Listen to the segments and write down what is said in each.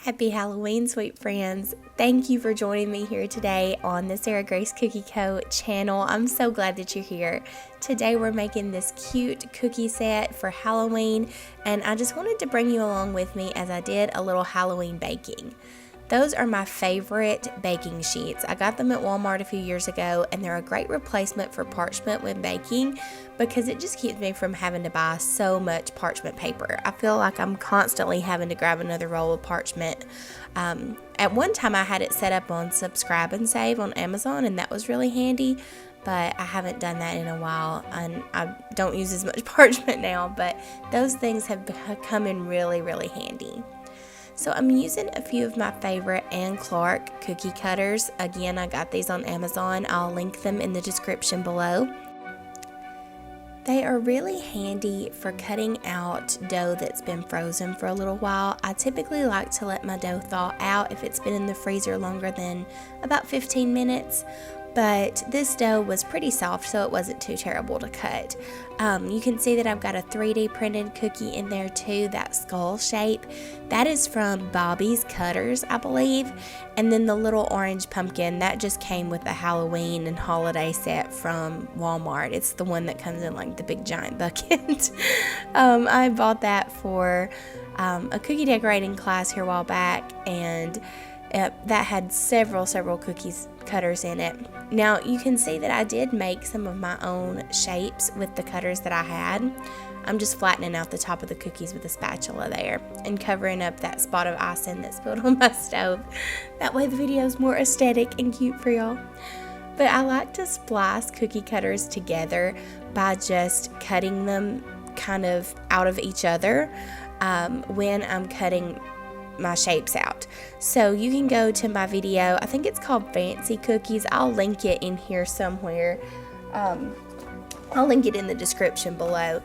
Happy Halloween, sweet friends. Thank you for joining me here today on the Sarah Grace Cookie Co. channel. I'm so glad that you're here. Today we're making this cute cookie set for Halloween, and I just wanted to bring you along with me as I did a little Halloween baking. Those are my favorite baking sheets. I got them at Walmart a few years ago, and they're a great replacement for parchment when baking because it just keeps me from having to buy so much parchment paper. I feel like I'm constantly having to grab another roll of parchment. At one time I had it set up on subscribe and save on Amazon, and that was really handy, but I haven't done that in a while, and I don't use as much parchment now, but those things have come in really, really handy. So I'm using a few of my favorite Ann Clark cookie cutters. Again, I got these on Amazon. I'll link them in the description below. They are really handy for cutting out dough that's been frozen for a little while. I typically like to let my dough thaw out if it's been in the freezer longer than about 15 minutes. But this dough was pretty soft, so it wasn't too terrible to cut. You can see that I've got a 3D printed cookie in there too, that skull shape. That is from Bobbi's Cutters, I believe. And then the little orange pumpkin, that just came with the Halloween and holiday set from Walmart. It's the one that comes in like the big giant bucket. I bought that for a cookie decorating class here a while back, and that had several cookies cutters in it. Now you can see that I did make some of my own shapes with the cutters that I had. I'm just flattening out the top of the cookies with a spatula there and covering up that spot of icing that spilled on my stove. That way the video is more aesthetic and cute for y'all. But I like to splice cookie cutters together by just cutting them kind of out of each other when I'm cutting my shapes out. So you can go to my video, I think it's called Fancy Cookies. I'll link it in here somewhere. I'll link it in the description below,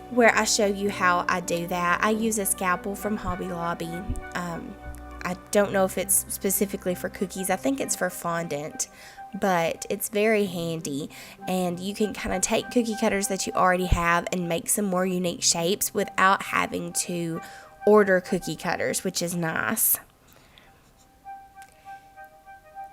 where I show you how I do that. I use a scalpel from Hobby Lobby. I don't know if it's specifically for cookies. I think it's for fondant, but it's very handy, and you can kind of take cookie cutters that you already have and make some more unique shapes without having to order cookie cutters, which is nice.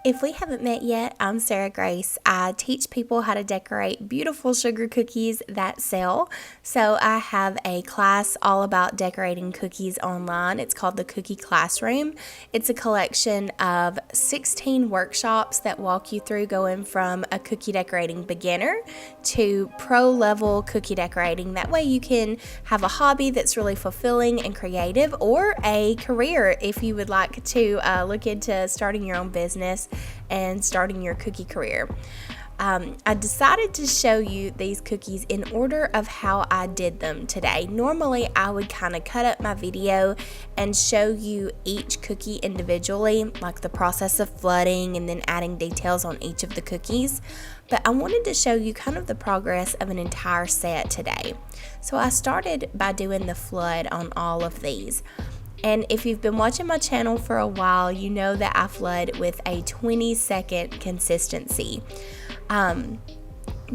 If we haven't met yet, I'm Sarah Grace. I teach people how to decorate beautiful sugar cookies that sell. So I have a class all about decorating cookies online. It's called the Cookie Classroom. It's a collection of 16 workshops that walk you through going from a cookie decorating beginner to pro level cookie decorating. That way you can have a hobby that's really fulfilling and creative, or a career if you would like to look into starting your own business and starting your cookie career. I decided to show you these cookies in order of how I did them today. Normally I would kind of cut up my video and show you each cookie individually, like the process of flooding and then adding details on each of the cookies. But I wanted to show you kind of the progress of an entire set today. So I started by doing the flood on all of these. And if you've been watching my channel for a while, you know that I flood with a 20-second consistency.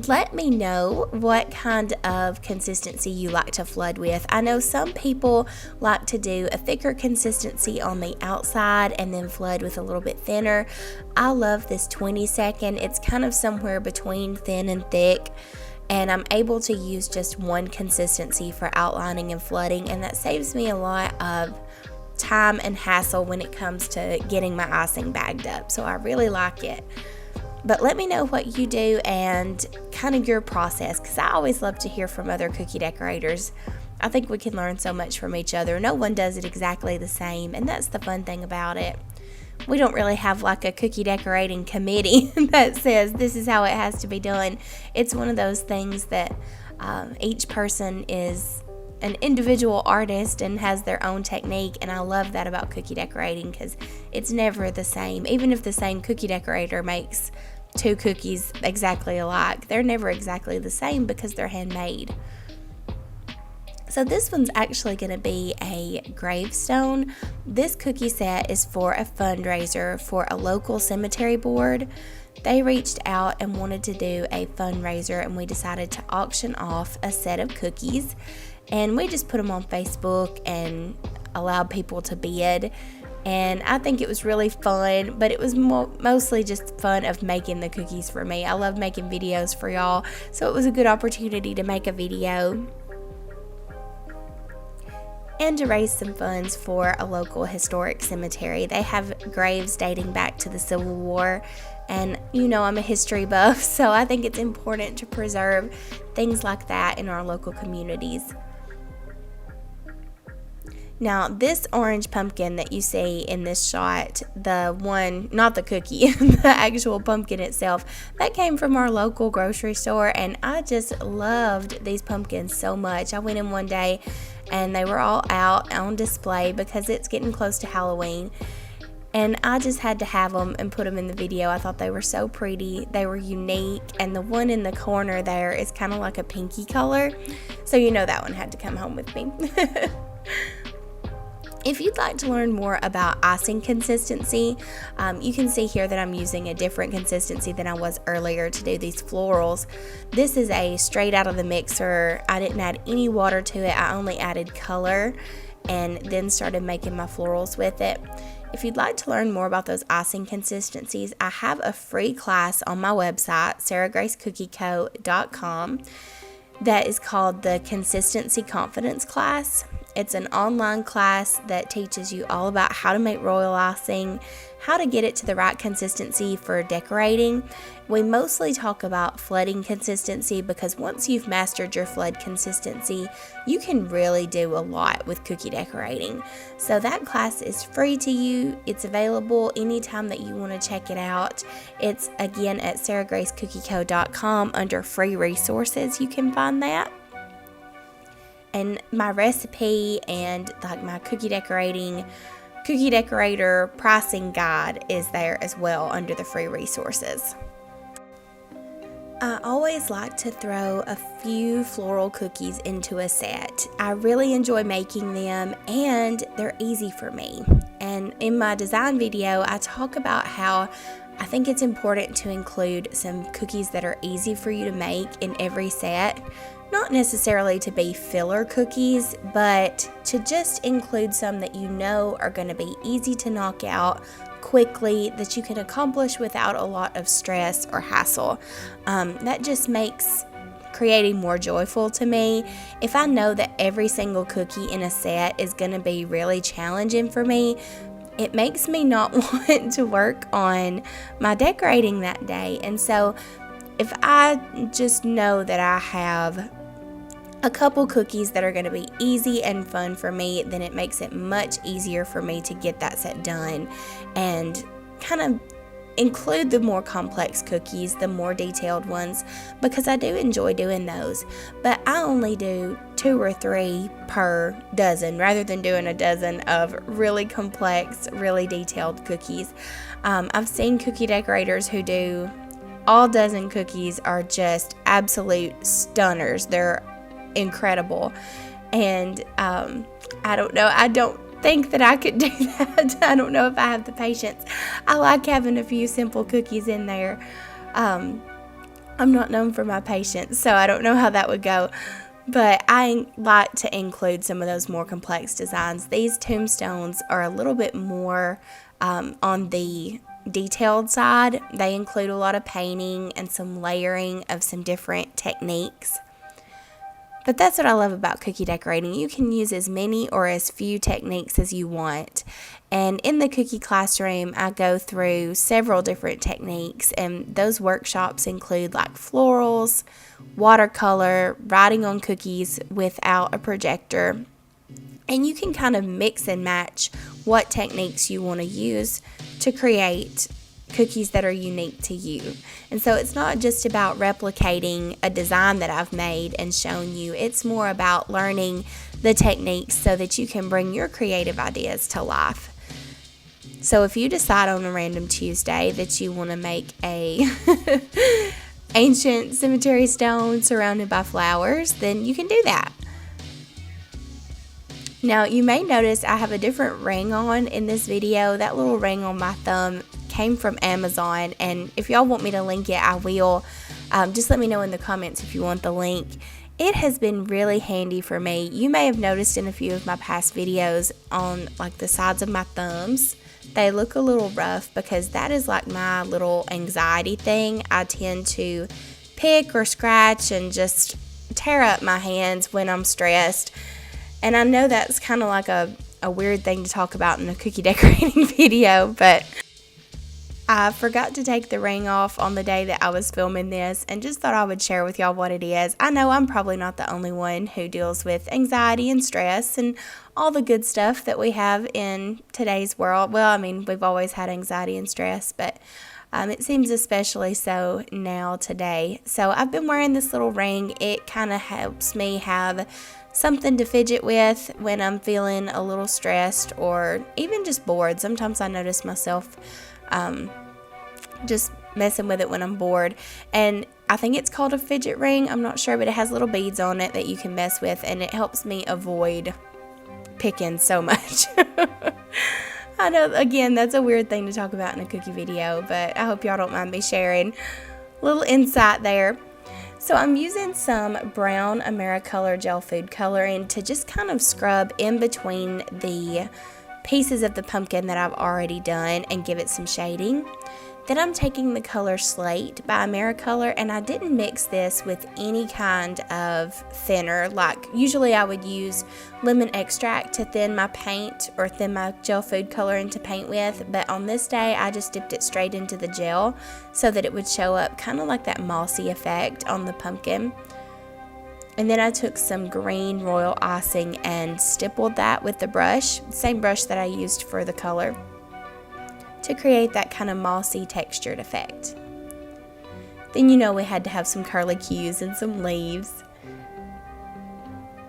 Let me know what kind of consistency you like to flood with. I know some people like to do a thicker consistency on the outside and then flood with a little bit thinner. I love this 20-second. It's kind of somewhere between thin and thick, and I'm able to use just one consistency for outlining and flooding, and that saves me a lot of time and hassle when it comes to getting my icing bagged up. So I really like it. But let me know what you do and kind of your process, because I always love to hear from other cookie decorators. I think we can learn so much from each other. No one does it exactly the same, and that's the fun thing about it. We don't really have like a cookie decorating committee that says this is how it has to be done. It's one of those things that each person is an individual artist and has their own technique, and I love that about cookie decorating because it's never the same. Even if the same cookie decorator makes two cookies exactly alike, they're never exactly the same because they're handmade. So this one's actually going to be a gravestone. This cookie set is for a fundraiser for a local cemetery board. They reached out and wanted to do a fundraiser, and we decided to auction off a set of cookies, and we just put them on Facebook and allowed people to bid. and I think it was really fun, but it was mostly just fun of making the cookies for me. I love making videos for y'all, so it was a good opportunity to make a video and to raise some funds for a local historic cemetery. They have graves dating back to the Civil War, and you know I'm a history buff, so I think it's important to preserve things like that in our local communities. Now, this orange pumpkin that you see in this shot, the one, not the cookie, the actual pumpkin itself, that came from our local grocery store, and I just loved these pumpkins so much. I went in one day and they were all out on display because it's getting close to Halloween, and I just had to have them and put them in the video. I thought they were so pretty. They were unique, and the one in the corner there is kind of like a pinky color, so you know that one had to come home with me. If you'd like to learn more about icing consistency, you can see here that I'm using a different consistency than I was earlier to do these florals. This is a straight out of the mixer. I didn't add any water to it. I only added color and then started making my florals with it. If you'd like to learn more about those icing consistencies, I have a free class on my website, sarahgracecookie.com, that is called the Consistency Confidence Class. It's an online class that teaches you all about how to make royal icing, how to get it to the right consistency for decorating. We mostly talk about flooding consistency because once you've mastered your flood consistency, you can really do a lot with cookie decorating. So that class is free to you. It's available anytime that you want to check it out. It's again at sarahgracecookie.com under free resources. You can find that. And my recipe and like my cookie decorator pricing guide is there as well under the free resources. I always like to throw a few floral cookies into a set. I really enjoy making them and they're easy for me. And in my design video, I talk about how I think it's important to include some cookies that are easy for you to make in every set. Not necessarily to be filler cookies, but to just include some that you know are going to be easy to knock out quickly, that you can accomplish without a lot of stress or hassle. That just makes creating more joyful to me. If I know that every single cookie in a set is going to be really challenging for me, it makes me not want to work on my decorating that day. And so if I just know that I have a couple cookies that are going to be easy and fun for me, then it makes it much easier for me to get that set done and kind of include the more complex cookies, the more detailed ones, because I do enjoy doing those. But I only do 2 or 3 per dozen rather than doing a dozen of really complex, really detailed cookies. I've seen cookie decorators who do all dozen cookies are just absolute stunners. They're incredible, and I don't know, I don't think that I could do that. I don't know if I have the patience. I like having a few simple cookies in there. I'm not known for my patience, so I don't know how that would go, but I like to include some of those more complex designs. These tombstones are a little bit more on the detailed side. They include a lot of painting and some layering of some different techniques. But that's what I love about cookie decorating. You can use as many or as few techniques as you want. And in the cookie classroom, I go through several different techniques, and those workshops include like florals, watercolor, writing on cookies without a projector. And you can kind of mix and match what techniques you want to use to create cookies that are unique to you. And so it's not just about replicating a design that I've made and shown you. It's more about learning the techniques so that you can bring your creative ideas to life. So if you decide on a random Tuesday that you want to make a ancient cemetery stone surrounded by flowers, then you can do that. Now, you may notice I have a different ring on in this video. That little ring on my thumb came from Amazon, and if y'all want me to link it, I will. Just let me know in the comments if you want the link. It has been really handy for me. You may have noticed in a few of my past videos on like the sides of my thumbs, they look a little rough because that is like my little anxiety thing. I tend to pick or scratch and just tear up my hands when I'm stressed. And I know that's kind of like a weird thing to talk about in a cookie decorating video, but I forgot to take the ring off on the day that I was filming this and just thought I would share with y'all what it is. I know I'm probably not the only one who deals with anxiety and stress and all the good stuff that we have in today's world. Well, I mean, we've always had anxiety and stress, but it seems especially so now today. So I've been wearing this little ring. It kind of helps me have something to fidget with when I'm feeling a little stressed or even just bored. Sometimes I notice myself just messing with it when I'm bored, and I think it's called a fidget ring. I'm not sure, but it has little beads on it that you can mess with, and it helps me avoid picking so much. I know, again, that's a weird thing to talk about in a cookie video, but I hope y'all don't mind me sharing a little insight there. So I'm using some brown Americolor gel food coloring to just kind of scrub in between the pieces of the pumpkin that I've already done and give it some shading. Then I'm taking the color Slate by Americolor, and I didn't mix this with any kind of thinner. Like usually I would use lemon extract to thin my paint or thin my gel food coloring to paint with, but on this day I just dipped it straight into the gel so that it would show up kind of like that mossy effect on the pumpkin. And then I took some green royal icing and stippled that with the brush, same brush that I used for the color, to create that kind of mossy textured effect. Then we had to have some curlicues and some leaves.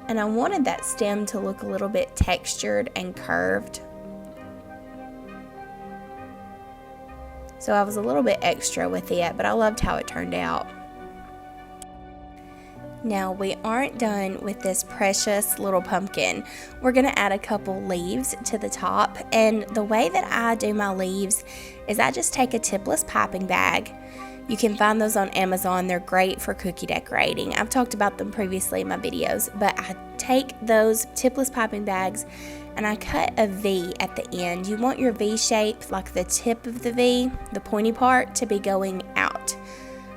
And I wanted that stem to look a little bit textured and curved. So I was a little bit extra with it, but I loved how it turned out. Now we aren't done with this precious little pumpkin. We're going to add a couple leaves to the top, and the way that I do my leaves is I just take a tipless piping bag. You can find those on Amazon. They're great for cookie decorating. I've talked about them previously in my videos, but I take those tipless piping bags and I cut a V at the end. You want your V shape, like the tip of the V, the pointy part, to be going out.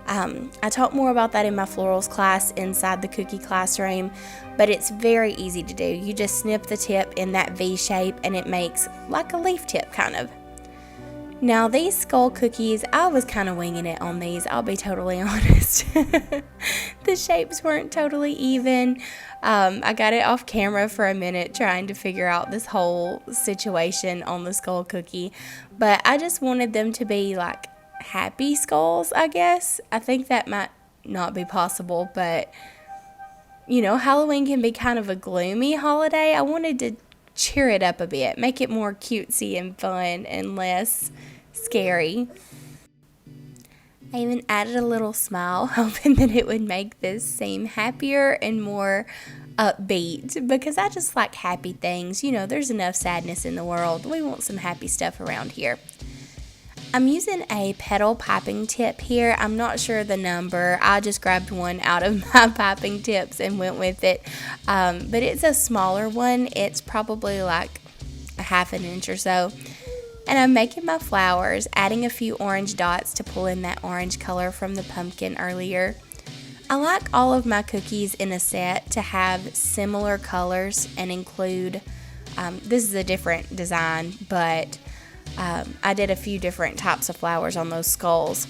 I talk more about that in my florals class inside the cookie classroom, but it's very easy to do. You just snip the tip in that V shape and it makes like a leaf tip kind of. Now these skull cookies, I was kind of winging it on these, I'll be totally honest. The shapes weren't totally even. I got it off camera for a minute trying to figure out this whole situation on the skull cookie, but I just wanted them to be like happy skulls, I guess. I think that might not be possible, but Halloween can be kind of a gloomy holiday. I wanted to cheer it up a bit, make it more cutesy and fun and less scary. I even added a little smile, hoping that it would make this seem happier and more upbeat, because I just like happy things. There's enough sadness in the world. We want some happy stuff around here. I'm using a petal piping tip here. I'm not sure the number. I just grabbed one out of my piping tips and went with it. But it's a smaller one. It's probably like a ½ inch or so. And I'm making my flowers, adding a few orange dots to pull in that orange color from the pumpkin earlier. I like all of my cookies in a set to have similar colors and include, this is a different design, but I did a few different types of flowers on those skulls.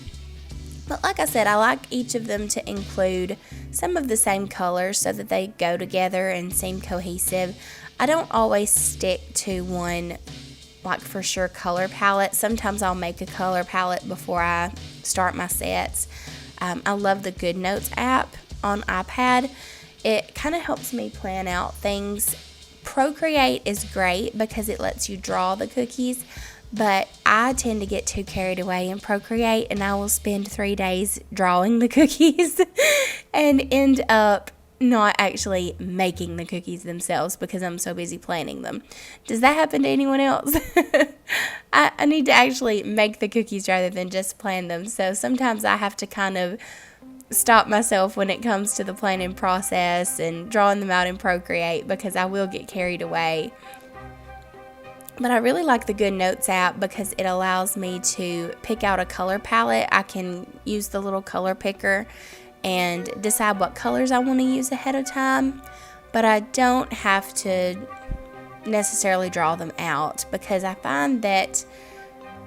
But like I said, I like each of them to include some of the same colors so that they go together and seem cohesive. I don't always stick to one, like for sure, color palette. Sometimes I'll make a color palette before I start my sets. I love the Good Notes app on iPad. It kind of helps me plan out things. Procreate is great because it lets you draw the cookies, but I tend to get too carried away in Procreate, and I will spend 3 days drawing the cookies and end up not actually making the cookies themselves because I'm so busy planning them. Does that happen to anyone else? I need to actually make the cookies rather than just plan them. So sometimes I have to kind of stop myself when it comes to the planning process and drawing them out in Procreate, because I will get carried away. But I really like the Good Notes app because it allows me to pick out a color palette. I can use the little color picker and decide what colors I want to use ahead of time, but I don't have to necessarily draw them out, because I find that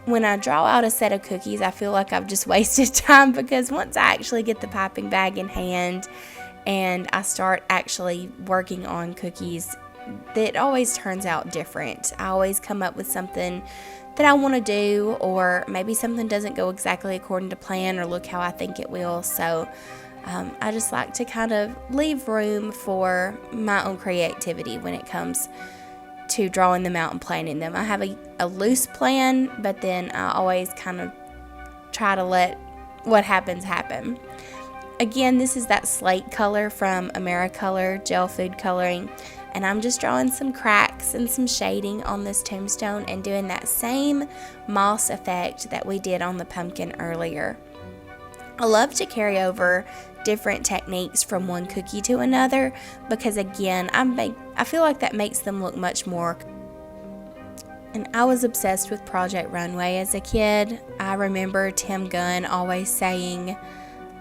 when I draw out a set of cookies, I feel like I've just wasted time, because once I actually get the piping bag in hand and I start actually working on cookies, it always turns out different. I always come up with something that I want to do, or maybe something doesn't go exactly according to plan or look how I think it will. So I just like to kind of leave room for my own creativity when it comes to drawing them out and planning them. I have a loose plan, but then I always kind of try to let what happens happen. Again, this is that slate color from AmeriColor Gel Food Coloring, and I'm just drawing some cracks and some shading on this tombstone and doing that same moss effect that we did on the pumpkin earlier. I love to carry over different techniques from one cookie to another, because again, I feel like that makes them look much more. And I was obsessed with Project Runway as a kid. I remember Tim Gunn always saying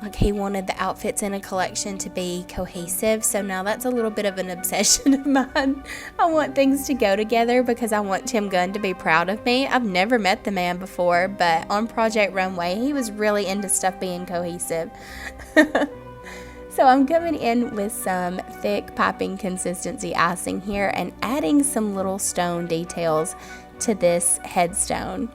like he wanted the outfits in a collection to be cohesive. So now that's a little bit of an obsession of mine. I want things to go together because I want Tim Gunn to be proud of me. I've never met the man before, but on Project Runway, he was really into stuff being cohesive. So I'm coming in with some thick piping consistency icing here and adding some little stone details to this headstone.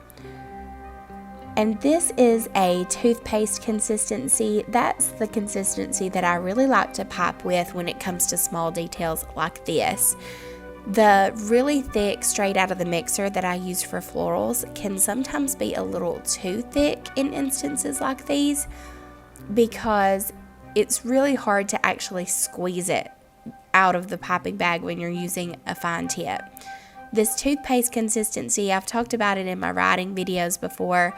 And this is a toothpaste consistency. That's the consistency that I really like to pipe with when it comes to small details like this. The really thick, straight out of the mixer that I use for florals can sometimes be a little too thick in instances like these, because it's really hard to actually squeeze it out of the piping bag when you're using a fine tip. This toothpaste consistency, I've talked about it in my writing videos before.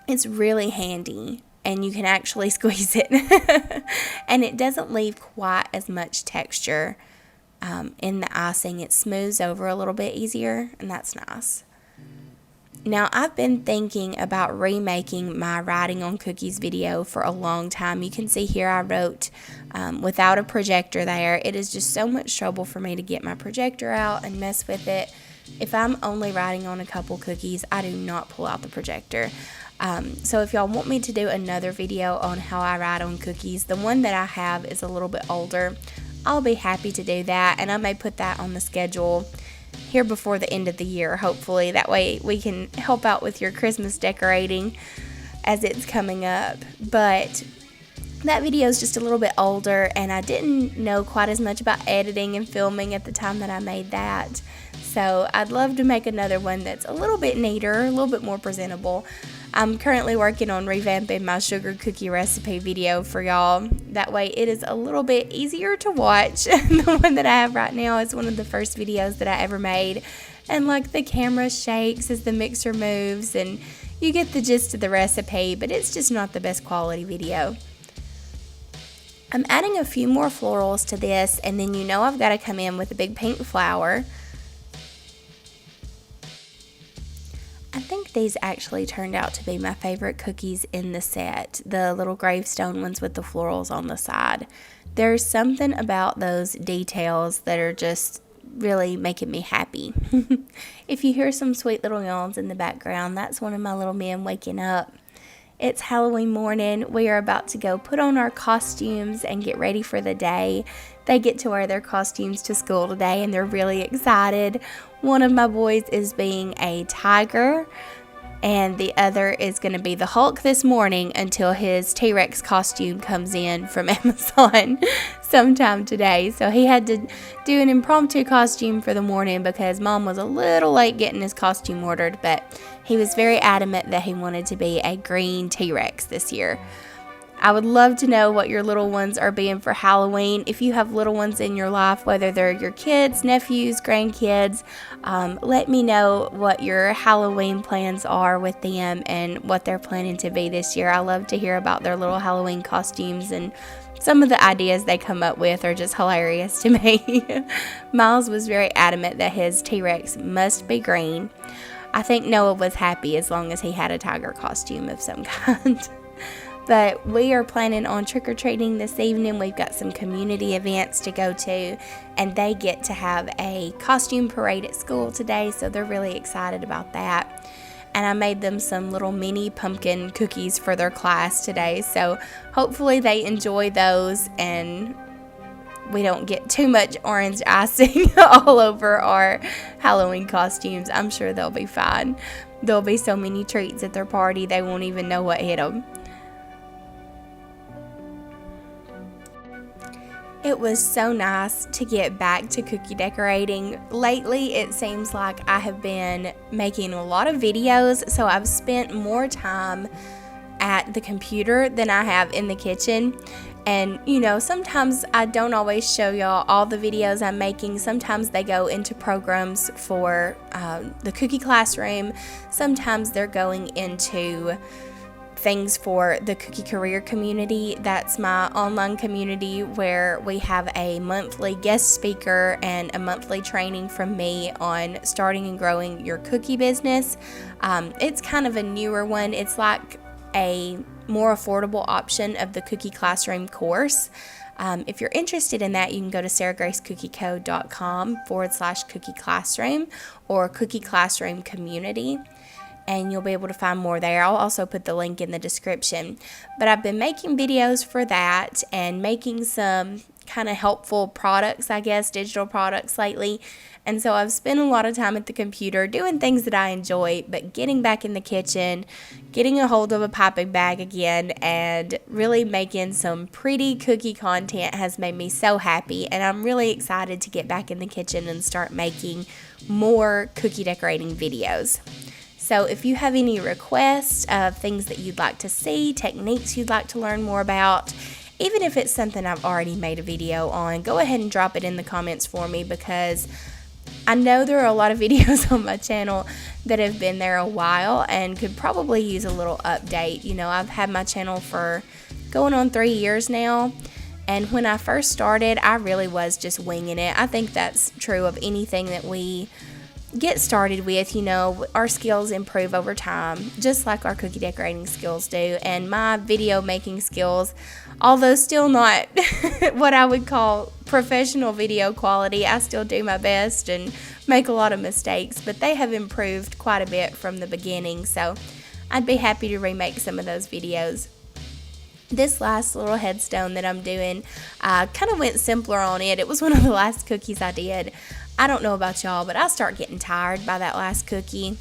It's really handy and you can actually squeeze it. And it doesn't leave quite as much texture in the icing. It smooths over a little bit easier, and that's nice. Now, I've been thinking about remaking my writing on cookies video for a long time. You can see here I wrote without a projector there. It is just so much trouble for me to get my projector out and mess with it. If I'm only writing on a couple cookies, I do not pull out the projector. So if y'all want me to do another video on how I write on cookies, the one that I have is a little bit older, I'll be happy to do that, and I may put that on the schedule here before the end of the year, hopefully. That way we can help out with your Christmas decorating as it's coming up. But that video is just a little bit older, and I didn't know quite as much about editing and filming at the time that I made that. So I'd love to make another one that's a little bit neater, a little bit more presentable. I'm currently working on revamping my sugar cookie recipe video for y'all. That way it is a little bit easier to watch. The one that I have right now is one of the first videos that I ever made. And like the camera shakes as the mixer moves, and you get the gist of the recipe, but it's just not the best quality video. I'm adding a few more florals to this, and then I've got to come in with a big pink flower. I think these actually turned out to be my favorite cookies in the set, the little gravestone ones with the florals on the side. There's something about those details that are just really making me happy. If you hear some sweet little yawns in the background, that's one of my little men waking up. It's Halloween morning. We are about to go put on our costumes and get ready for the day. They get to wear their costumes to school today, and they're really excited. One of my boys is being a tiger, and the other is going to be the Hulk this morning until his T-Rex costume comes in from Amazon sometime today. So he had to do an impromptu costume for the morning because Mom was a little late getting his costume ordered, but he was very adamant that he wanted to be a green T-Rex this year. I would love to know what your little ones are being for Halloween. If you have little ones in your life, whether they're your kids, nephews, grandkids, let me know what your Halloween plans are with them and what they're planning to be this year. I love to hear about their little Halloween costumes, and some of the ideas they come up with are just hilarious to me. Miles was very adamant that his T-Rex must be green. I think Noah was happy as long as he had a tiger costume of some kind. But we are planning on trick-or-treating this evening. We've got some community events to go to, and they get to have a costume parade at school today, so they're really excited about that. And I made them some little mini pumpkin cookies for their class today, so hopefully they enjoy those and we don't get too much orange icing all over our Halloween costumes. I'm sure they'll be fine. There'll be so many treats at their party, they won't even know what hit them. It was so nice to get back to cookie decorating. Lately, it seems like I have been making a lot of videos, so I've spent more time at the computer than I have in the kitchen. And, you know, sometimes I don't always show y'all all the videos I'm making. Sometimes they go into programs for the cookie classroom. Sometimes they're going into things for the cookie career community. That's my online community where we have a monthly guest speaker and a monthly training from me on starting and growing your cookie business. It's kind of a newer one. It's like a more affordable option of the cookie classroom course. If you're interested in that, you can go to sarahgracecookiecode.com/cookie classroom or cookie classroom community, and you'll be able to find more there. I'll also put the link in the description. But I've been making videos for that and making some kind of helpful products, I guess, digital products lately. And so I've spent a lot of time at the computer doing things that I enjoy, but getting back in the kitchen, getting a hold of a piping bag again, and really making some pretty cookie content has made me so happy. And I'm really excited to get back in the kitchen and start making more cookie decorating videos. So if you have any requests of things that you'd like to see, techniques you'd like to learn more about, even if it's something I've already made a video on, go ahead and drop it in the comments for me, because I know there are a lot of videos on my channel that have been there a while and could probably use a little update. You know, I've had my channel for going on 3 years now, and when I first started, I really was just winging it. I think that's true of anything that we get started with. You know, our skills improve over time, just like our cookie decorating skills do. And my video making skills, although still not what I would call professional video quality, I still do my best and make a lot of mistakes, but they have improved quite a bit from the beginning, so I'd be happy to remake some of those videos. This last little headstone that I'm doing, I kind of went simpler on it. It was one of the last cookies I did. I don't know about y'all, but I start getting tired by that last cookie,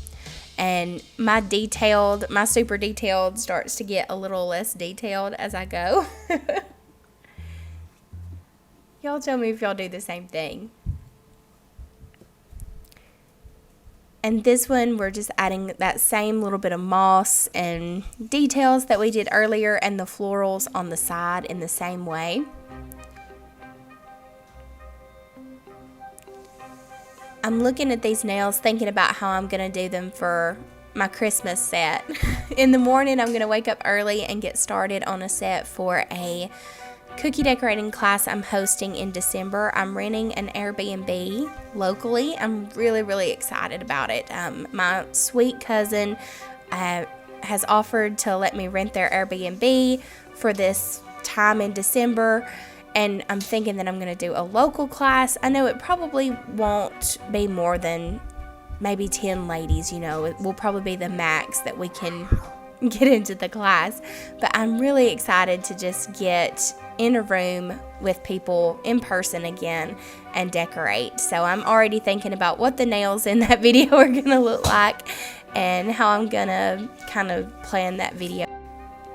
and my super detailed starts to get a little less detailed as I go. Y'all tell me if y'all do the same thing. And this one, we're just adding that same little bit of moss and details that we did earlier, and the florals on the side in the same way. I'm looking at these nails thinking about how I'm going to do them for my Christmas set. In the morning, I'm going to wake up early and get started on a set for a cookie decorating class I'm hosting in December. I'm renting an Airbnb locally. I'm really, really excited about it. My sweet cousin has offered to let me rent their Airbnb for this time in December, and I'm thinking that I'm going to do a local class. I know it probably won't be more than maybe 10 ladies, you know. It will probably be the max that we can get into the class, but I'm really excited to just get in a room with people in person again and decorate. So I'm already thinking about what the nails in that video are going to look like and how I'm going to kind of plan that video.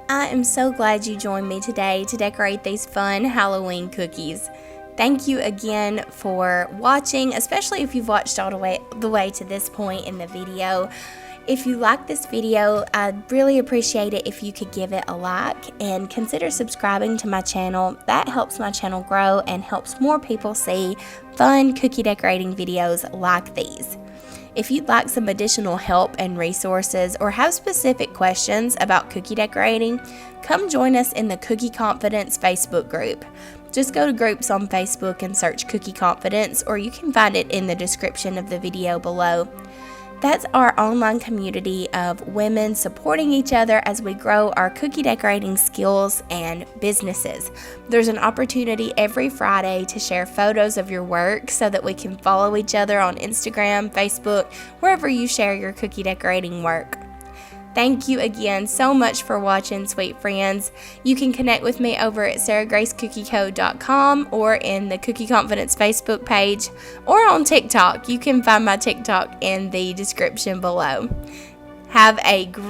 I am so glad you joined me today to decorate these fun Halloween cookies. Thank you again for watching, especially if you've watched all the way to this point in the video. If you like this video, I'd really appreciate it if you could give it a like and consider subscribing to my channel. That helps my channel grow and helps more people see fun cookie decorating videos like these. If you'd like some additional help and resources or have specific questions about cookie decorating, come join us in the Cookie Confidence Facebook group. Just go to groups on Facebook and search Cookie Confidence, or you can find it in the description of the video below. That's our online community of women supporting each other as we grow our cookie decorating skills and businesses. There's an opportunity every Friday to share photos of your work so that we can follow each other on Instagram, Facebook, wherever you share your cookie decorating work. Thank you again so much for watching, sweet friends. You can connect with me over at sarahgracecookieco.com or in the Cookie Confidence Facebook page or on TikTok. You can find my TikTok in the description below. Have a great